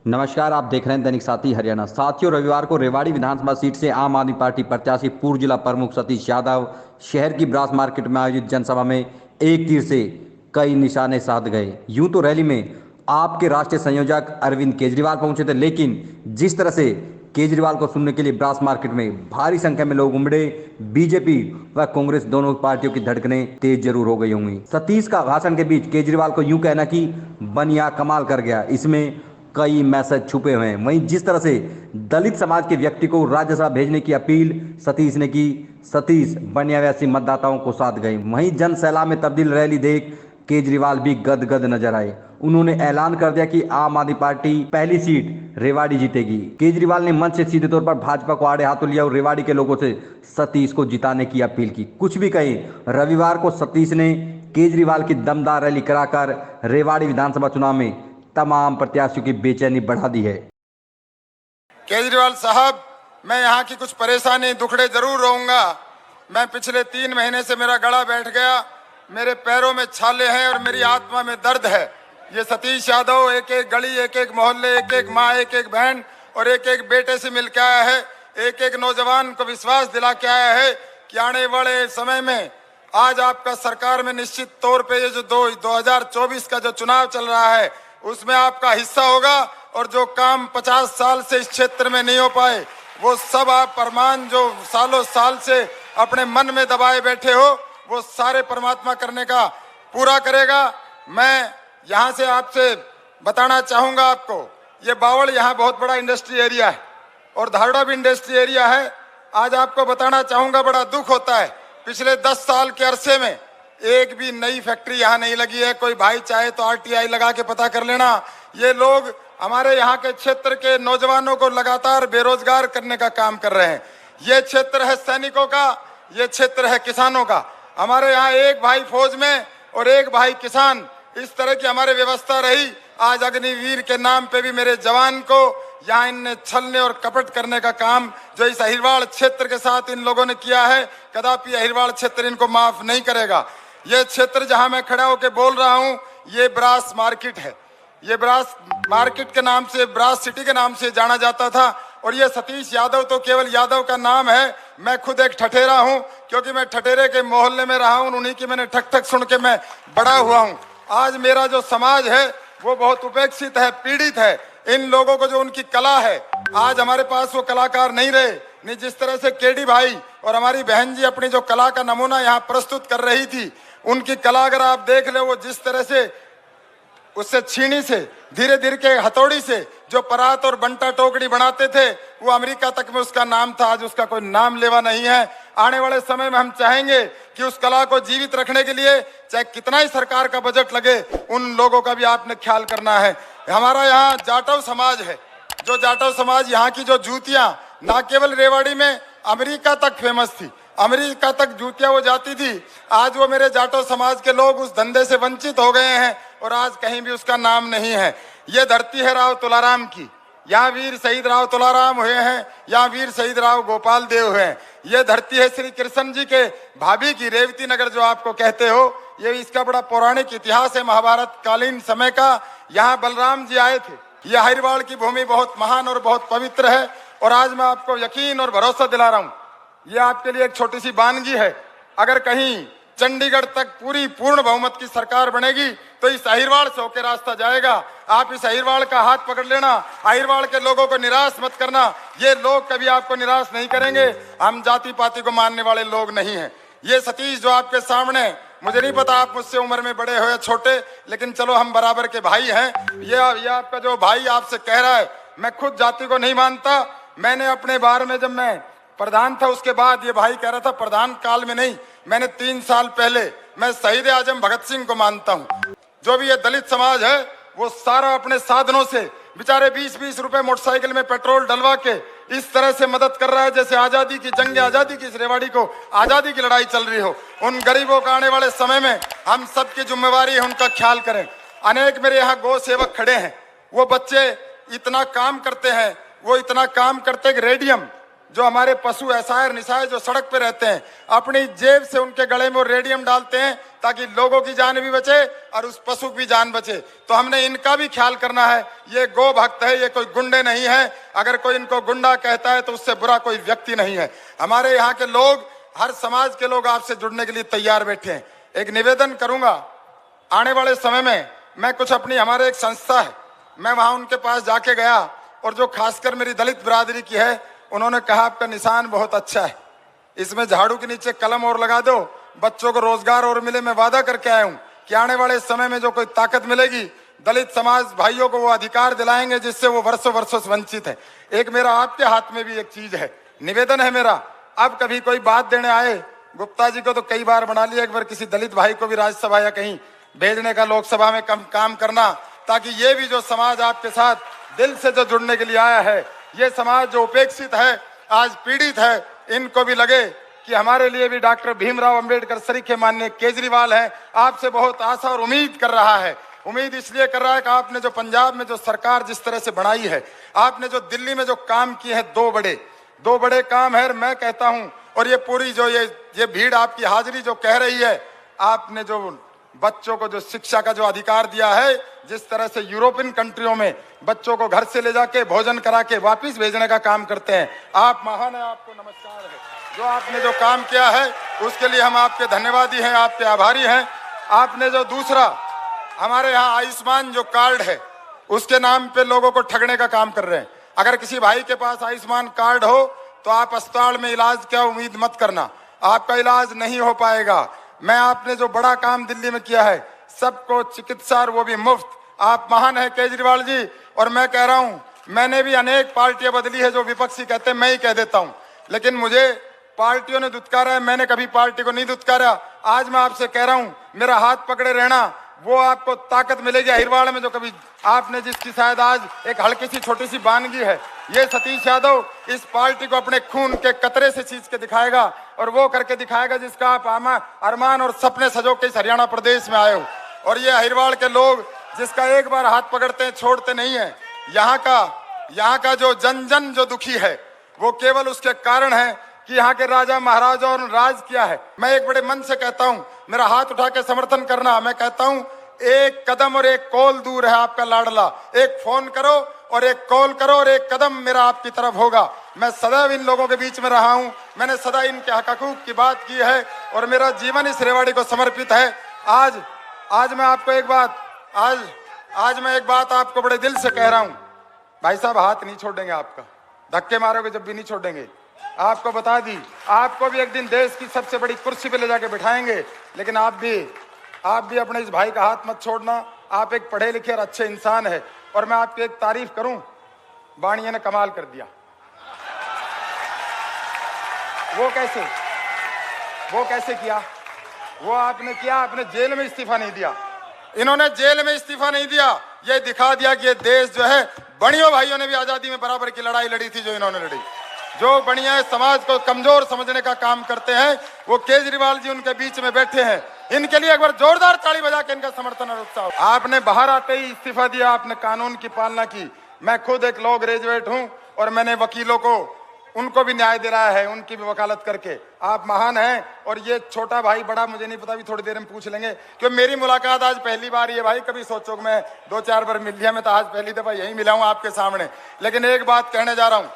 नमस्कार, आप देख रहे हैं दैनिक साथी हरियाणा। साथियों, रविवार को रेवाड़ी विधानसभा सीट से आम आदमी पार्टी प्रत्याशी पूर्व जिला प्रमुख सतीश यादव शहर की ब्रास मार्केट में आयोजित जनसभा में एक तीर से कई निशाने साध गए। यूं तो रैली में आपके राष्ट्रीय संयोजक अरविंद केजरीवाल पहुंचे थे, लेकिन जिस तरह से केजरीवाल को सुनने के लिए ब्रास मार्केट में भारी संख्या में लोग उमड़े, बीजेपी व कांग्रेस दोनों पार्टियों की धड़कनें तेज जरूर हो गई होंगी। सतीश का भाषण के बीच केजरीवाल को यूं कहना कि बनिया कमाल कर गया, इसमें कई मैसेज छुपे हुए हैं। वहीं जिस तरह से दलित समाज के व्यक्ति को राज्यसभा भेजने की अपील सतीश ने की, सतीश बनियावैसी मतदाताओं को साध गए। वहीं जन सैलाब में तब्दील रैली देख केजरीवाल भी गदगद नजर आए। उन्होंने ऐलान कर दिया कि आम आदमी पार्टी पहली सीट रेवाड़ी जीतेगी। केजरीवाल ने मंच से सीधे तौर पर भाजपा को आड़े हाथों लिया और रेवाड़ी के लोगों से सतीश को जिताने की अपील की। कुछ भी कहे, रविवार को सतीश ने केजरीवाल की दमदार रैली कराकर रेवाड़ी विधानसभा चुनाव में तमाम प्रत्याशियों की बेचैनी बढ़ा दी है। केजरीवाल साहब, मैं यहाँ की कुछ परेशानी दुखड़े जरूर रहूंगा। मैं पिछले 3 महीने से मेरा गला बैठ गया, मेरे पैरों में छाले हैं और मेरी आत्मा में दर्द है। ये सतीश यादव एक एक गली, एक एक मोहल्ले, एक एक माँ, एक एक बहन और एक एक बेटे से मिल के आया है। एक एक नौजवान को विश्वास दिला के आया है कि आने वाले समय में आज आपका सरकार में निश्चित तौर पे ये जो 2024 का जो चुनाव चल रहा है उसमें आपका हिस्सा होगा और जो काम 50 साल से इस क्षेत्र में नहीं हो पाए वो सब आप परमान जो सालों साल से अपने मन में दबाए बैठे हो वो सारे परमात्मा करने का पूरा करेगा। मैं यहाँ से आपसे बताना चाहूंगा आपको, ये बावड़ यहाँ बहुत बड़ा इंडस्ट्री एरिया है और धारड़ा भी इंडस्ट्री एरिया है। आज आपको बताना चाहूंगा, बड़ा दुख होता है, पिछले 10 साल के अरसे में एक भी नई फैक्ट्री यहाँ नहीं लगी है। कोई भाई चाहे तो आरटीआई लगा के पता कर लेना। ये लोग हमारे यहाँ के क्षेत्र के नौजवानों को लगातार बेरोजगार करने का काम कर रहे हैं। ये क्षेत्र है सैनिकों का, ये क्षेत्र है किसानों का। हमारे यहाँ एक भाई फौज में और एक भाई किसान, इस तरह की हमारे व्यवस्था रही। आज अग्निवीर के नाम पे भी मेरे जवान को यहाँ इनने छलने और कपट करने का काम जो इस अहिरवाड़ क्षेत्र के साथ इन लोगों ने किया है, कदापि अहिरवाड़ क्षेत्र इनको माफ नहीं करेगा। ये क्षेत्र जहां मैं खड़ा होकर बोल रहा हूं, ये ब्रास मार्केट है। ये ब्रास मार्केट के नाम से, ब्रास सिटी के नाम से जाना जाता था। और ये सतीश यादव तो केवल यादव का नाम है। मैं खुद एक ठठेरा हूं, क्योंकि मैं ठठेरे के मोहल्ले में रहा हूं, उन्हीं की मैंने ठक ठक सुन के मैं बड़ा हुआ हूं। आज मेरा जो समाज है वो बहुत उपेक्षित है, पीड़ित है। इन लोगों को जो उनकी कला है, आज हमारे पास वो कलाकार नहीं रहे। नहीं, जिस तरह से केडी भाई और हमारी बहन जी अपनी जो कला का नमूना यहाँ प्रस्तुत कर रही थी, उनकी कला अगर आप देख ले, वो जिस तरह से उससे छीनी से, धीरे धीरे के हथौड़ी से जो परात और बंटा टोकरी बनाते थे, वो अमेरिका तक में उसका नाम था। आज उसका कोई नाम लेवा नहीं है। आने वाले समय में हम चाहेंगे कि उस कला को जीवित रखने के लिए चाहे कितना ही सरकार का बजट लगे, उन लोगों का भी आपने ख्याल करना है। हमारा यहाँ जाटव समाज है, जो जाटव समाज, यहाँ की जो जूतियां ना केवल रेवाड़ी में अमेरिका तक फेमस थी, अमेरिका तक जूतियां वो जाती थी। आज वो मेरे जाटव समाज के लोग उस धंधे से वंचित हो गए हैं और आज कहीं भी उसका नाम नहीं है। ये धरती है राव तुलाराम की, यहाँ वीर शहीद राव तुलाराम हुए हैं, यहाँ वीर शहीद राव गोपाल देव हुए हैं। ये धरती है श्री कृष्ण जी के भाभी की, रेवती नगर जो आपको कहते हो। ये इसका बड़ा पौराणिक इतिहास है, महाभारत कालीन समय का। यहाँ बलराम जी आए थे। यह अहिरवाड़ की भूमि बहुत महान और बहुत पवित्र है। और आज मैं आपको यकीन और भरोसा दिला रहा हूँ, ये आपके लिए एक छोटी सी वानगी है। अगर कहीं चंडीगढ़ तक पूरी पूर्ण बहुमत की सरकार बनेगी तो इस अहिरवाड़ से होकर रास्ता जाएगा। आप इस अहिरवाड़ का हाथ पकड़ लेना, अहिरवाड़ के लोगों को निराश मत करना। ये लोग कभी आपको निराश नहीं करेंगे। हम जाति पाति को मानने वाले लोग नहीं हैं। ये सतीश जो आपके सामने, मुझे नहीं पता आप मुझसे उम्र में बड़े हो या छोटे, लेकिन चलो हम बराबर के भाई हैं। ये आपका जो भाई आपसे कह रहा है, मैं खुद जाति को नहीं मानता। मैंने अपने बार में जब मैं प्रधान था, उसके बाद ये भाई कह रहा था, प्रधान काल में नहीं, मैंने 3 साल पहले, मैं शहीद आजम भगत सिंह को मानता हूँ। जो भी ये दलित समाज है वो सारा अपने साधनों से बेचारे 20-20 रुपए मोटरसाइकिल में पेट्रोल डलवा के इस तरह से मदद कर रहा है जैसे आजादी की जंग, आजादी की, इस रेवाड़ी को आजादी की लड़ाई चल रही हो। उन गरीबों का आने वाले समय में हम सबकी जिम्मेवारी है, उनका ख्याल करें। अनेक मेरे यहाँ गौ सेवक खड़े हैं, वो बच्चे इतना काम करते हैं, वो इतना काम करते हैं कि रेडियम जो हमारे पशु एसआई निशाए जो सड़क पे रहते हैं, अपनी जेब से उनके गले में वो रेडियम डालते हैं ताकि लोगों की जान भी बचे और उस पशु की भी जान बचे। तो हमने इनका भी ख्याल करना है। ये गो भक्त है, ये कोई गुंडे नहीं है। अगर कोई इनको गुंडा कहता है तो उससे बुरा कोई व्यक्ति नहीं है। हमारे यहाँ के लोग, हर समाज के लोग आपसे जुड़ने के लिए तैयार बैठे हैं। एक निवेदन करूंगा, आने वाले समय में मैं कुछ अपनी, हमारे एक संस्था है, मैं वहां उनके पास जाके गया और जो खासकर मेरी दलित बिरादरी की है, उन्होंने कहा आपका निशान बहुत अच्छा है, इसमें झाड़ू के नीचे कलम और लगा दो, बच्चों को रोजगार और मिले। मैं वादा करके आया हूं कि आने वाले समय में जो कोई ताकत मिलेगी, दलित समाज भाइयों को वो अधिकार दिलाएंगे जिससे वो वर्षों वर्षों से वंचित है। एक मेरा आपके हाथ में भी एक चीज है, निवेदन है मेरा, अब कभी कोई बात देने आए, गुप्ता जी को तो कई बार बना लिया, एक बार किसी दलित भाई को भी राज्यसभा या कहीं भेजने का, लोकसभा में कम काम करना, ताकि ये भी जो समाज आपके साथ दिल से जो जुड़ने के लिए आया है, ये समाज जो उपेक्षित है, आज पीड़ित है, इनको भी लगे कि हमारे लिए भी डॉक्टर भीमराव अंबेडकर सरीखे माननीय केजरीवाल हैं, आपसे बहुत आशा और उम्मीद कर रहा है। उम्मीद इसलिए कर रहा है कि आपने जो पंजाब में जो सरकार जिस तरह से बनाई है, आपने जो दिल्ली में जो काम किए हैं, दो बड़े काम है। मैं कहता हूं, और ये पूरी जो ये भीड़ आपकी हाजिरी जो कह रही है, आपने जो बच्चों को जो शिक्षा का जो अधिकार दिया है, जिस तरह से यूरोपियन कंट्रियों में बच्चों को घर से ले जाके भोजन करा के वापिस भेजने का काम करते हैं, आप महान है, आपको नमस्कार है। जो आपने जो काम किया है उसके लिए हम आपके धन्यवादी हैं, आपके आभारी हैं। आपने जो दूसरा हमारे यहाँ आयुष्मान जो कार्ड है, उसके नाम पे लोगों को ठगने का काम कर रहे हैं। अगर किसी भाई के पास आयुष्मान कार्ड हो तो आप अस्पताल में इलाज क्या उम्मीद मत करना, आपका इलाज नहीं हो पाएगा। मैं, आपने जो बड़ा काम दिल्ली में किया है, सबको चिकित्सा और वो भी मुफ्त, आप महान है केजरीवाल जी। और मैं कह रहा हूं, मैंने भी अनेक पार्टियां बदली है, जो विपक्षी कहते हैं मैं ही कह देता हूं, लेकिन मुझे पार्टियों ने दुत्कारा है, मैंने कभी पार्टी को नहीं दुत्कारा। आज मैं आपसे कह रहा हूं, मेरा हाथ पकड़े रहना, वो आपको ताकत मिलेगी। अहिरवाड़ में जो कभी आपने जिसकी शायद आज एक हल्की सी छोटी सी बानगी है, ये सतीश यादव इस पार्टी को अपने खून के कतरे से खींच के दिखाएगा और वो करके दिखाएगा जिसका आप अरमान और सपने सजो के इस हरियाणा प्रदेश में आए हो। और ये अहिरवाड़ के लोग जिसका एक बार हाथ पकड़ते हैं छोड़ते नहीं है। यहाँ का जो जन जन जो दुखी है, वो केवल उसके कारण है कि यहाँ के राजा महाराजाओं ने राज किया है। मैं एक बड़े मन से कहता हूँ, मेरा हाथ उठा के समर्थन करना। मैं कहता हूँ, एक कदम और एक कॉल दूर है आपका लाडला, एक फोन करो और एक कॉल करो और एक कदम मेरा आपकी तरफ होगा। मैं सदैव इन लोगों के बीच में रहा हूं, मैंने सदा इनके हकूक की बात की है और मेरा जीवन इस रेवाड़ी को समर्पित है। आज मैं आपको एक बात, आज मैं एक बात आपको बड़े दिल से कह रहा हूं, भाई साहब हाथ नहीं छोड़ेंगे आपका, धक्के मारोगे जब भी नहीं छोड़ेंगे। आपको बता दी, आपको भी एक दिन देश की सबसे बड़ी कुर्सी पे ले जाके बिठाएंगे, लेकिन आप भी अपने इस भाई का हाथ मत छोड़ना। आप एक पढ़े लिखे और अच्छे इंसान है और मैं आपकी एक तारीफ करूं, बाणिया ने कमाल कर दिया। वो कैसे किया? वो आपने किया, आपने जेल में इस्तीफा नहीं दिया। इन्होंने जेल में इस्तीफा नहीं दिया, ये दिखा दिया कि ये देश जो है, बड़ियों भाइयों ने भी आजादी में बराबर की लड़ाई लड़ी थी जो इन्होंने लड़ी। जो बढ़िया समाज को कमजोर समझने का काम करते हैं, वो केजरीवाल जी उनके बीच में बैठे हैं। इनके लिए एक बार जोरदार ताली बजा के इनका समर्थन और उत्साह। आपने बाहर आते ही इस्तीफा दिया, आपने कानून की पालना की। मैं खुद एक लॉ ग्रेजुएट हूं और मैंने वकीलों को, उनको भी न्याय दिलाया है, उनकी भी वकालत करके। आप महान हैं। और ये छोटा भाई बड़ा मुझे नहीं पता, भी थोड़ी देर में पूछ लेंगे, क्योंकि मेरी मुलाकात आज पहली बार ही है भाई। कभी सोचो कि मैं 2-4 बार मिल लिया, मैं तो आज पहली दफा यही मिला हूं आपके सामने। लेकिन एक बात कहने जा रहा हूं,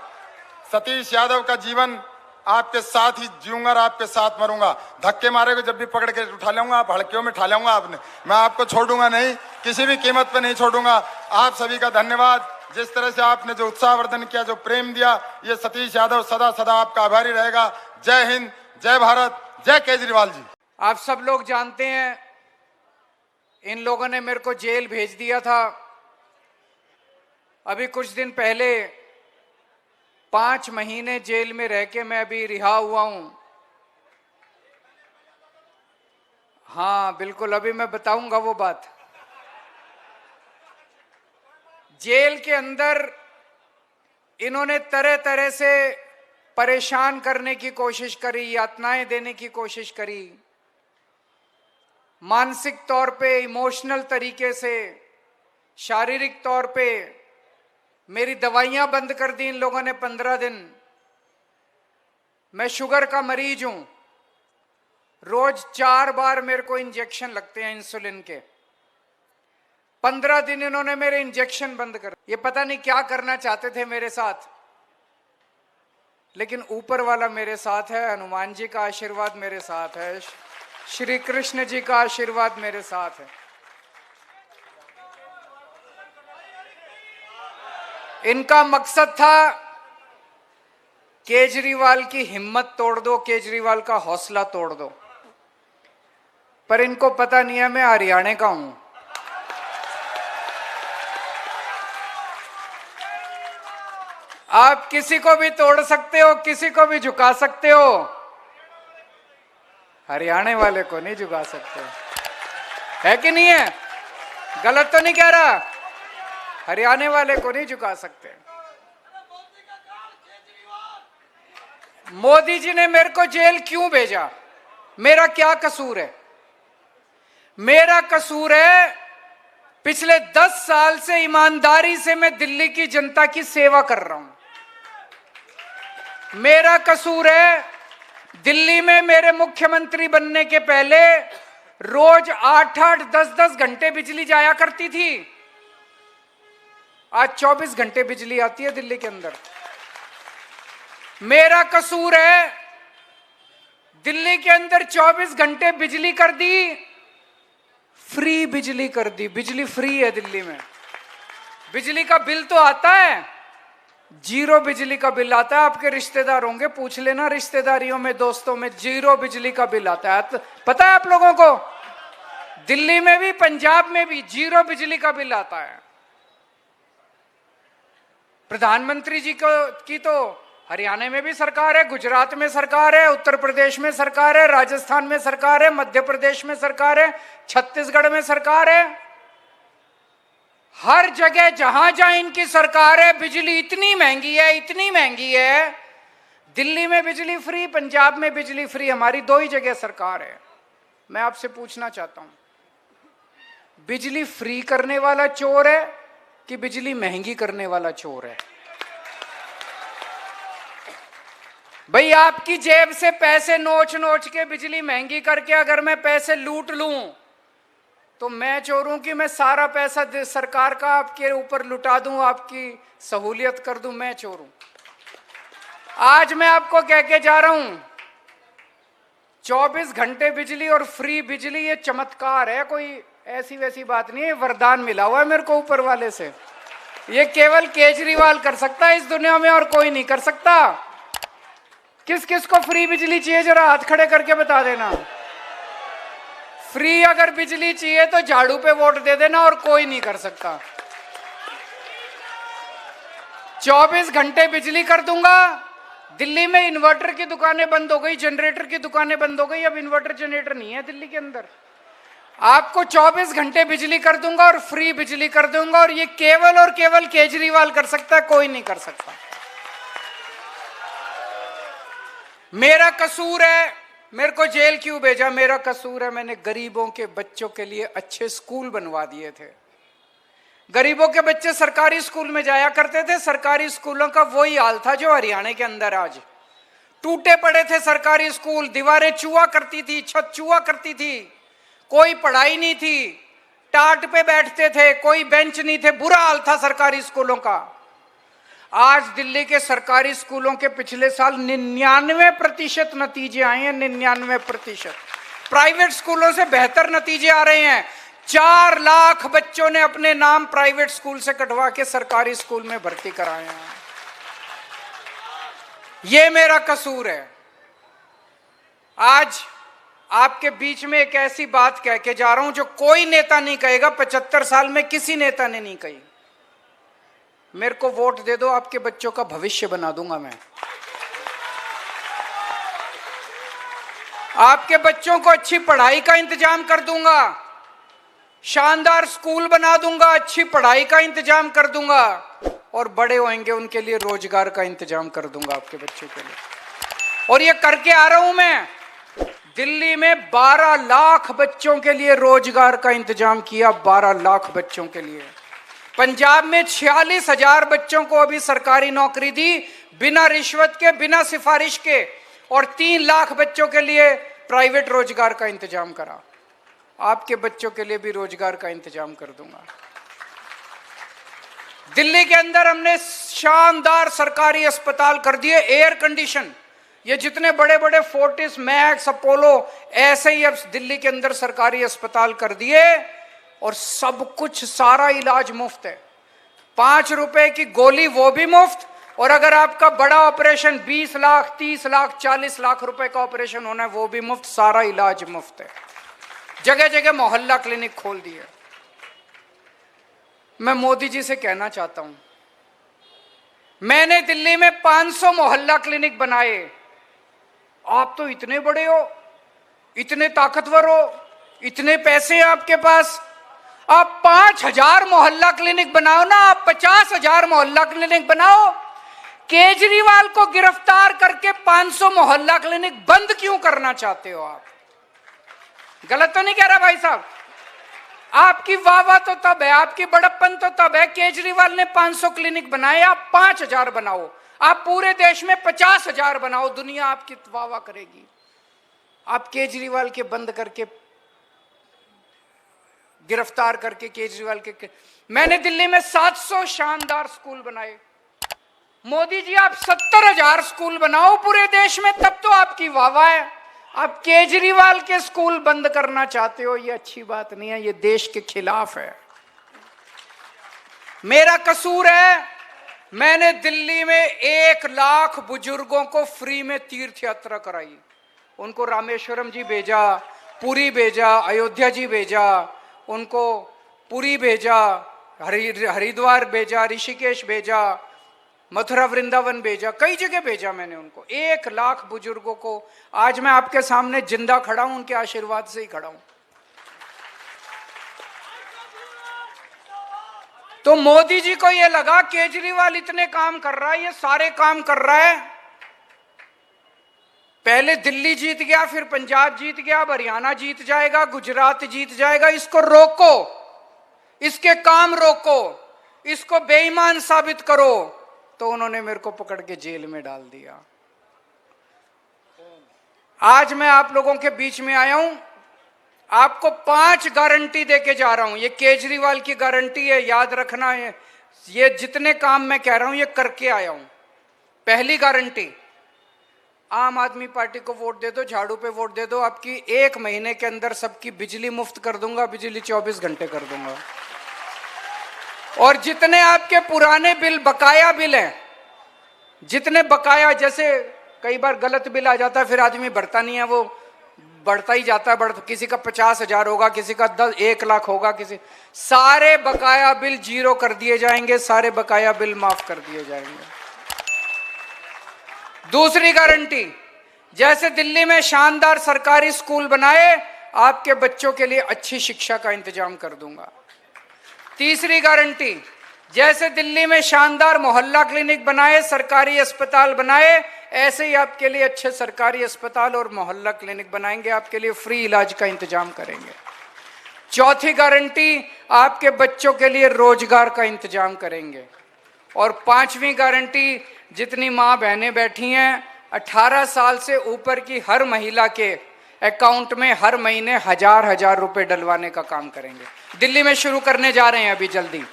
सतीश यादव का जीवन आपके साथ ही जीऊंगा और आपके साथ मरूंगा। धक्के मारेगा जब भी पकड़ के उठा लाऊंगा, आप हड़कियों में उठा लाऊंगा आपने, मैं आपको छोड़ूंगा नहीं, किसी भी कीमत पे नहीं छोड़ूंगा। आप सभी का धन्यवाद, जिस तरह से आपने जो उत्साहवर्धन किया, जो प्रेम दिया, ये सतीश यादव सदा सदा आपका आभारी रहेगा। जय हिंद, जय भारत, जय केजरीवाल जी। आप सब लोग जानते हैं, इन लोगों ने मेरे को जेल भेज दिया था। अभी कुछ दिन पहले 5 महीने जेल में रह के मैं अभी रिहा हुआ हूं। हाँ बिल्कुल, अभी मैं बताऊंगा वो बात। जेल के अंदर इन्होंने तरह तरह से परेशान करने की कोशिश करी, यातनाएं देने की कोशिश करी, मानसिक तौर पे, इमोशनल तरीके से, शारीरिक तौर पे। मेरी दवाइयां बंद कर दी इन लोगों ने 15 दिन। मैं शुगर का मरीज हूं, रोज 4 बार मेरे को इंजेक्शन लगते हैं इंसुलिन के। 15 दिन इन्होंने मेरे इंजेक्शन बंद कर, ये पता नहीं क्या करना चाहते थे मेरे साथ, लेकिन ऊपर वाला मेरे साथ है, हनुमान जी का आशीर्वाद मेरे साथ है, श्री कृष्ण जी का आशीर्वाद मेरे साथ है। इनका मकसद था केजरीवाल की हिम्मत तोड़ दो, केजरीवाल का हौसला तोड़ दो, पर इनको पता नहीं है मैं हरियाणा का हूं। आप किसी को भी तोड़ सकते हो, किसी को भी झुका सकते हो, हरियाणा वाले को नहीं झुका सकते। है कि नहीं है? गलत तो नहीं कह रहा? हरियाणा वाले को नहीं झुका सकते। मोदी जी ने मेरे को जेल क्यों भेजा? मेरा क्या कसूर है? मेरा कसूर है पिछले 10 साल से ईमानदारी से मैं दिल्ली की जनता की सेवा कर रहा हूं। मेरा कसूर है दिल्ली में मेरे मुख्यमंत्री बनने के पहले रोज 8-8, 10-10 घंटे बिजली जाया करती थी, आज 24 घंटे बिजली आती है दिल्ली के अंदर। मेरा कसूर है दिल्ली के अंदर 24 घंटे बिजली कर दी, फ्री बिजली कर दी, बिजली फ्री है दिल्ली में। बिजली का बिल तो आता है, 0 बिजली का बिल आता है। आपके रिश्तेदार होंगे, पूछ लेना रिश्तेदारियों में, दोस्तों में, 0 बिजली का बिल आता है। पता है आप लोगों को? दिल्ली में भी, पंजाब में भी 0 बिजली का बिल आता है। प्रधानमंत्री जी की तो हरियाणा में भी सरकार है, गुजरात में सरकार है, उत्तर प्रदेश में सरकार है, राजस्थान में सरकार है, मध्य प्रदेश में सरकार है, छत्तीसगढ़ में सरकार है। हर जगह जहां जहां इनकी सरकार है, बिजली इतनी महंगी है, इतनी महंगी है। दिल्ली में बिजली फ्री, पंजाब में बिजली फ्री, हमारी 2 ही जगह सरकार है। मैं आपसे पूछना चाहता हूं, बिजली फ्री करने वाला चोर है कि बिजली महंगी करने वाला चोर है? भाई आपकी जेब से पैसे नोच नोच के बिजली महंगी करके अगर मैं पैसे लूट लूं तो मैं चोर हूं कि मैं सारा पैसा सरकार का आपके ऊपर लुटा दूं, आपकी सहूलियत कर दूं? मैं चोर हूं। आज मैं आपको कह के जा रहा हूं 24 घंटे बिजली और फ्री बिजली, ये चमत्कार है, कोई ऐसी वैसी बात नहीं है, वरदान मिला हुआ है मेरे को ऊपर वाले से। ये केवल केजरीवाल कर सकता है इस दुनिया में, और कोई नहीं कर सकता। किस किस को फ्री बिजली चाहिए जरा हाथ खड़े करके बता देना। फ्री अगर बिजली चाहिए तो झाड़ू पे वोट दे देना, और कोई नहीं कर सकता। 24 घंटे बिजली कर दूंगा। दिल्ली में इन्वर्टर की दुकानें बंद हो गई, जनरेटर की दुकानें बंद हो गई, अब इन्वर्टर जनरेटर नहीं है दिल्ली के अंदर। आपको 24 घंटे बिजली कर दूंगा और फ्री बिजली कर दूंगा, और ये केवल और केवल केजरीवाल कर सकता है, कोई नहीं कर सकता। मेरा कसूर है, मेरे को जेल क्यों भेजा? मेरा कसूर है मैंने गरीबों के बच्चों के लिए अच्छे स्कूल बनवा दिए थे। गरीबों के बच्चे सरकारी स्कूल में जाया करते थे, सरकारी स्कूलों का वही हाल था जो हरियाणा के अंदर आज। टूटे पड़े थे सरकारी स्कूल, दीवारें चूहा करती थी, छत चूहा करती थी, कोई पढ़ाई नहीं थी, टाट पे बैठते थे, कोई बेंच नहीं थे, बुरा हाल था सरकारी स्कूलों का। आज दिल्ली के सरकारी स्कूलों के पिछले साल 99% नतीजे आए हैं, 99%। प्राइवेट स्कूलों से बेहतर नतीजे आ रहे हैं। 4 लाख बच्चों ने अपने नाम प्राइवेट स्कूल से कटवा के सरकारी स्कूल में भर्ती कराए हैं। ये मेरा कसूर है। आज आपके बीच में एक ऐसी बात कह के जा रहा हूं जो कोई नेता नहीं कहेगा, 75 साल में किसी नेता ने नहीं कही। मेरे को वोट दे दो, आपके बच्चों का भविष्य बना दूंगा मैं। आपके बच्चों को अच्छी पढ़ाई का इंतजाम कर दूंगा, शानदार स्कूल बना दूंगा, अच्छी पढ़ाई का इंतजाम कर दूंगा, और बड़े होंगे उनके लिए रोजगार का इंतजाम कर दूंगा आपके बच्चों के लिए। और ये करके आ रहा हूं मैं। दिल्ली में 12 लाख बच्चों के लिए रोजगार का इंतजाम किया, 12 लाख बच्चों के लिए। पंजाब में 46,000 बच्चों को अभी सरकारी नौकरी दी, बिना रिश्वत के, बिना सिफारिश के। और 3 लाख बच्चों के लिए प्राइवेट रोजगार का इंतजाम करा। आपके बच्चों के लिए भी रोजगार का इंतजाम कर दूंगा। दिल्ली के अंदर हमने शानदार सरकारी अस्पताल कर दिए एयर कंडीशन। ये जितने बड़े बड़े फोर्टिस, मैक्स, अपोलो, ऐसे ही अब दिल्ली के अंदर सरकारी अस्पताल कर दिए और सब कुछ, सारा इलाज मुफ्त है। 5 रुपए की गोली वो भी मुफ्त, और अगर आपका बड़ा ऑपरेशन 20 लाख, 30 लाख, 40 लाख रुपए का ऑपरेशन होना है वो भी मुफ्त, सारा इलाज मुफ्त है। जगह जगह मोहल्ला क्लिनिक खोल दिए। मैं मोदी जी से कहना चाहता हूं, मैंने दिल्ली में 500 मोहल्ला क्लिनिक बनाए। आप तो इतने बड़े हो, इतने ताकतवर हो, इतने पैसे हैं आपके पास, आप 5000 मोहल्ला क्लिनिक बनाओ ना, आप 50,000 मोहल्ला क्लिनिक बनाओ। केजरीवाल को गिरफ्तार करके 500 मोहल्ला क्लिनिक बंद क्यों करना चाहते हो आप? गलत तो नहीं कह रहा भाई साहब? आपकी वाह तो तब है, आपकी बड़प्पन तो तब है। केजरीवाल ने 500 क्लिनिक बनाए, आप 5000 बनाओ। आप पूरे देश में 50,000 बनाओ, दुनिया आपकी वाह करेगी। आप केजरीवाल के बंद करके, गिरफ्तार करके केजरीवाल के। मैंने दिल्ली में 700 शानदार स्कूल बनाए। मोदी जी आप 70,000 स्कूल बनाओ पूरे देश में, तब तो आपकी वाह है। आप केजरीवाल के स्कूल बंद करना चाहते हो, ये अच्छी बात नहीं है, ये देश के खिलाफ है। मेरा कसूर है, मैंने दिल्ली में 1 लाख बुजुर्गों को फ्री में तीर्थ यात्रा कराई। उनको रामेश्वरम जी भेजा, पुरी भेजा, अयोध्या जी भेजा, उनको पुरी भेजा, हरिद्वार भेजा, ऋषिकेश भेजा, मथुरा वृंदावन भेजा, कई जगह भेजा मैंने उनको। 1 लाख बुजुर्गों को आज मैं आपके सामने जिंदा खड़ा हूं, उनके आशीर्वाद से ही खड़ा हूं। तो मोदी जी को यह लगा केजरीवाल इतने काम कर रहा है, ये सारे काम कर रहा है, पहले दिल्ली जीत गया, फिर पंजाब जीत गया, अब हरियाणा जीत जाएगा, गुजरात जीत जाएगा, इसको रोको, इसके काम रोको, इसको बेईमान साबित करो। तो उन्होंने मेरे को पकड़ के जेल में डाल दिया। आज मैं आप लोगों के बीच में आया हूं, आपको 5 गारंटी देके जा रहा हूं। ये केजरीवाल की गारंटी है, याद रखना है। ये जितने काम मैं कह रहा हूं ये करके आया हूं। पहली गारंटी, आम आदमी पार्टी को वोट दे दो, झाड़ू पे वोट दे दो, आपकी 1 महीने के अंदर सबकी बिजली मुफ्त कर दूंगा, बिजली 24 घंटे कर दूंगा। और जितने आपके पुराने बिल, बकाया बिल हैं, जितने बकाया, जैसे कई बार गलत बिल आ जाता है फिर आदमी भरता नहीं है, वो बढ़ता ही जाता है, किसी का 50,000 होगा, किसी का 1 लाख होगा, सारे बकाया बिल जीरो कर दिए जाएंगे, सारे बकाया बिल माफ कर दिए जाएंगे। दूसरी गारंटी, जैसे दिल्ली में शानदार सरकारी स्कूल बनाए, आपके बच्चों के लिए अच्छी शिक्षा का इंतजाम कर दूंगा। तीसरी गारंटी, जैसे दिल्ली में शानदार मोहल्ला क्लिनिक बनाए, सरकारी अस्पताल बनाए, ऐसे ही आपके लिए अच्छे सरकारी अस्पताल और मोहल्ला क्लिनिक बनाएंगे, आपके लिए फ्री इलाज का इंतजाम करेंगे। चौथी गारंटी, आपके बच्चों के लिए रोजगार का इंतजाम करेंगे। और 5वीं गारंटी, जितनी माँ बहनें बैठी हैं, 18 साल से ऊपर की हर महिला के अकाउंट में हर महीने 1000 रुपए डलवाने का काम करेंगे। दिल्ली में शुरू करने जा रहे हैं अभी जल्दी।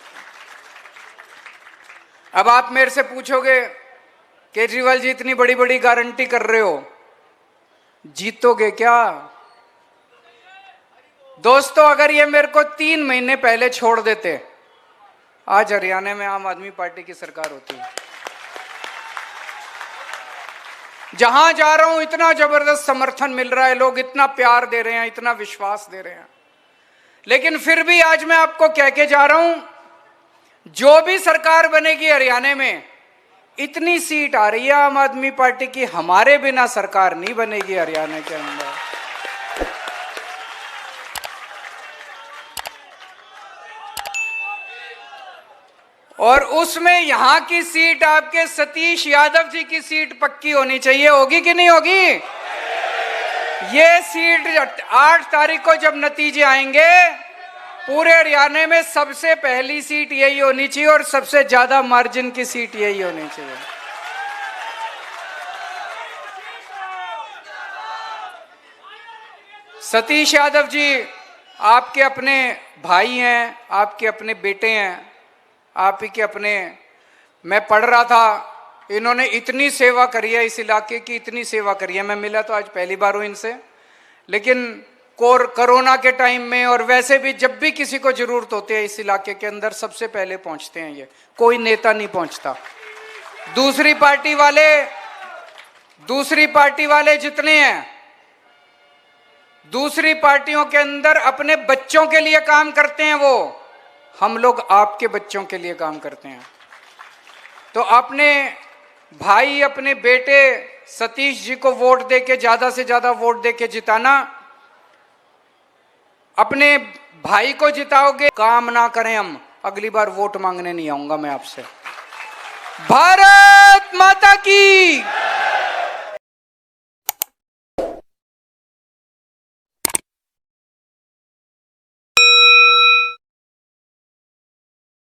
अब आप मेरे से पूछोगे, केजरीवाल जी इतनी बड़ी बड़ी गारंटी कर रहे हो, जीतोगे क्या? दोस्तों, अगर ये मेरे को 3 महीने पहले छोड़ देते, आज हरियाणा में आम आदमी पार्टी की सरकार होती। जहां जा रहा हूं इतना जबरदस्त समर्थन मिल रहा है, लोग इतना प्यार दे रहे हैं, इतना विश्वास दे रहे हैं, लेकिन फिर भी आज मैं आपको कह के जा रहा हूं, जो भी सरकार बनेगी हरियाणा में, इतनी सीट आ रही है आम आदमी पार्टी की, हमारे बिना सरकार नहीं बनेगी हरियाणा के अंदर। और उसमें यहां की सीट आपके सतीश यादव जी की सीट पक्की होनी चाहिए। होगी कि नहीं होगी? ये सीट 8 तारीख को जब नतीजे आएंगे, पूरे हरियाणा में सबसे पहली सीट यही होनी चाहिए और सबसे ज्यादा मार्जिन की सीट यही होनी चाहिए। सतीश यादव जी आपके अपने भाई हैं, आपके अपने बेटे हैं, आप ही के अपने। मैं पढ़ रहा था, इन्होंने इतनी सेवा करी है इस इलाके की, इतनी सेवा करी है। मैं मिला तो आज पहली बार हूं इनसे, लेकिन कोरोना के टाइम में और वैसे भी जब भी किसी को जरूरत होती है इस इलाके के अंदर सबसे पहले पहुंचते हैं। ये कोई नेता नहीं पहुंचता। दूसरी पार्टी वाले जितने हैं, दूसरी पार्टियों के अंदर अपने बच्चों के लिए काम करते हैं, वो हम लोग आपके बच्चों के लिए काम करते हैं। तो अपने भाई, अपने बेटे सतीश जी को वोट देके, ज्यादा से ज्यादा वोट देके जिताना। अपने भाई को जिताओगे, काम ना करें हम, अगली बार वोट मांगने नहीं आऊंगा मैं आपसे। भारत माता की।